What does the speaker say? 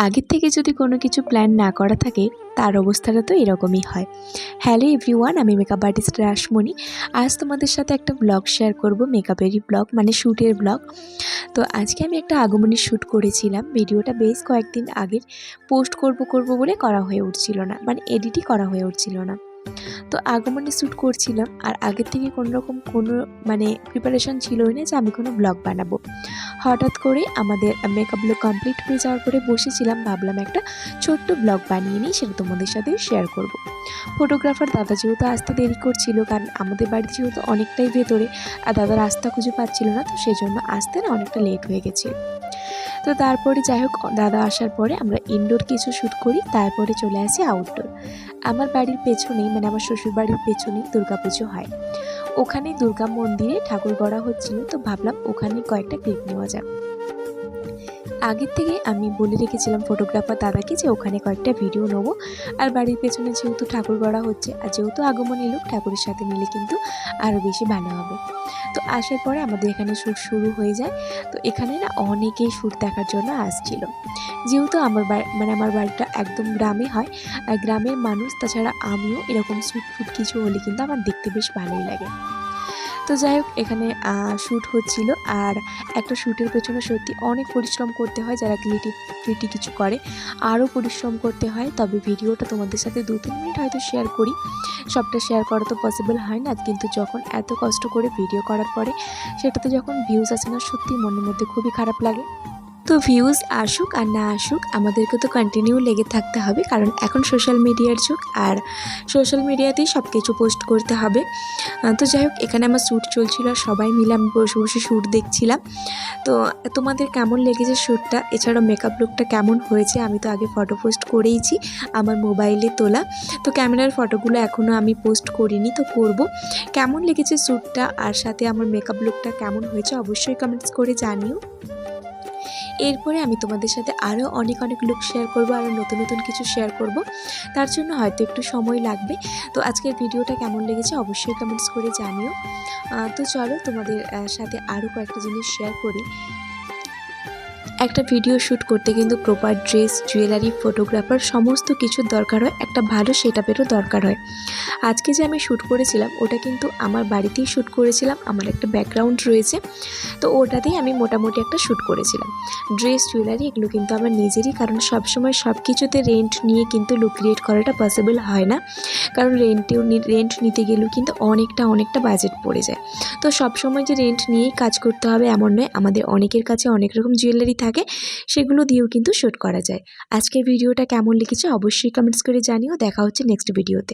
আগের থেকে যদি কোনো কিছু প্ল্যান না করা থাকে তার অবস্থাটা তো এরকমই হয়। হ্যালো এভরিওয়ান, আমি মেকআপ আর্টিস্ট রাসমণি। আজ তোমাদের সাথে একটা ব্লগ শেয়ার করব, মেকআপেরই ব্লগ, মানে শ্যুটের ব্লগ। তো আজকে আমি একটা আগমনী শ্যুট করেছিলাম। ভিডিওটা বেশ কয়েকদিন আগের, পোস্ট করব বলে করা হয়ে উঠছিল না, মানে এডিটই করা হয়ে উঠছিল না। তো আগমনী শ্যুট করছিলাম, আর আগের থেকে কোনো মানে প্রিপারেশন ছিলই না যে আমি কোনো ব্লগ বানাবো। হঠাৎ করে আমাদের মেকআপ লুক কমপ্লিট হয়ে যাওয়ার পরে বসেছিলাম, ভাবলাম একটা ছোট্ট ব্লগ বানিয়ে নিই, সেটা তোমাদের সাথে শেয়ার করব। ফটোগ্রাফার দাদা যেহেতু আসতে দেরি করছিল, কারণ আমাদের বাড়িতে যেহেতু অনেকটাই ভেতরে, আর দাদা রাস্তা খুঁজে পাচ্ছিল না, তো সেই জন্য আসতে না অনেকটা লেট হয়ে গেছিলো। তো তারপরে যাই হোক, দাদা আসার পরে আমরা ইনডোর কিছু শ্যুট করি, তারপরে চলে আসি আউটডোর। আমার বাড়ির পেছনেই, মানে আমার শ্বশুর বাড়ির পেছনেই দুর্গাপুজো হয়। ওখানে দুর্গা মন্দিরে ঠাকুর গড়া হচ্ছিল, তো ভাবলাম ওখানে কয়েকটা ক্লিপ নেওয়া যাক। আগের থেকে আমি বলে রেখেছিলাম ফটোগ্রাফার দাদাকে যে ওখানে কয়েকটা ভিডিও নেবো, আর বাড়ির পেছনে যেহেতু ঠাকুর গড়া হচ্ছে, আর যেহেতু আগমনী লোক, ঠাকুরের সাথে নিলে কিন্তু আরও বেশি ভালো হবে। তো আসার পরে আমাদের এখানে শ্যুট শুরু হয়ে যায়। তো এখানে না অনেকেই শ্যুট দেখার জন্য আসছিল। যেহেতু আমার বাড়িটা একদম গ্রামে হয়, আর গ্রামের মানুষ, তাছাড়া আমিও এরকম শ্যুট কিছু হলে কিন্তু আমার দেখতে বেশ ভালোই লাগে। তো যাই হোক, এখানে শ্যুট হচ্ছিল, আর একটা শ্যুটের পেছনে সত্যি অনেক পরিশ্রম করতে হয়। যারা ক্রিয়েটিভ কিছু করে আরও পরিশ্রম করতে হয়। তবে ভিডিওটা তোমাদের সাথে 2-3 মিনিট হয়তো শেয়ার করি, সবটা শেয়ার করা তো পসিবল হয় না, কিন্তু যখন এত কষ্ট করে ভিডিও করার পরে সেটাতে যখন ভিউজ আসে না, সত্যি মনের মধ্যে খুবই খারাপ লাগে। তো ভিউজ আসুক আর না আসুক, আমাদেরকে তো কন্টিনিউ লেগে থাকতে হবে, কারণ এখন সোশ্যাল মিডিয়ার যুগ, আর সোশ্যাল মিডিয়াতেই সব কিছু পোস্ট করতে হবে। তো যাই হোক, এখানে আমার শ্যুট চলছিল, সবাই মিলে আমি বসে বসে শ্যুট দেখছিলাম। তো তোমাদের কেমন লেগেছে শ্যুটটা, এছাড়াও মেকআপ লুকটা কেমন হয়েছে? আমি তো আগে ফটো পোস্ট করেইছি আমার মোবাইলে তোলা, তো ক্যামেরার ফটোগুলো এখনও আমি পোস্ট করিনি, তো করব। কেমন লেগেছে শ্যুটটা, আর সাথে আমার মেকআপ লুকটা কেমন হয়েছে অবশ্যই কমেন্টস করে জানিও। এরপরে আমি তোমাদের সাথে আরও অনেক লুক শেয়ার করব, আরও নতুন কিছু শেয়ার করব, তার জন্য হয়তো একটু সময় লাগবে। তো আজকের ভিডিওটা কেমন লেগেছে অবশ্যই কমেন্টস করে জানিও। তো চলো তোমাদের সাথে আরও কয়েকটা জিনিস শেয়ার করি। একটা ভিডিও শ্যুট করতে কিন্তু প্রপার ড্রেস, জুয়েলারি, ফটোগ্রাফার সমস্ত কিছুর দরকার হয়, একটা ভালো সেটআপেরও দরকার হয়। আজকে যে আমি শ্যুট করেছিলাম ওটা কিন্তু আমার বাড়িতেই শ্যুট করেছিলাম, আমার একটা ব্যাকগ্রাউন্ড রয়েছে, তো ওটাতেই আমি মোটামুটি একটা শ্যুট করেছিলাম। ড্রেস, জুয়েলারি এগুলো কিন্তু আমার নিজেরই, কারণ সবসময় সব কিছুতে রেন্ট নিয়ে কিন্তু লুক ক্রিয়েট করাটা পসিবল হয় না, কারণ রেন্ট নিতে গেলেও কিন্তু অনেকটা বাজেট পড়ে যায়। তো সবসময় যে রেন্ট নিয়েই কাজ করতে হবে এমন নয়, আমাদের অনেকের কাছে অনেক রকম জুয়েলারি থাকে, সেগুলো দিয়েও কিন্তু শ্যুট করা যায়। আজকের ভিডিওটা কেমন লেগেছে অবশ্যই কমেন্টস করে জানিও। দেখা হচ্ছে নেক্সট ভিডিওতে।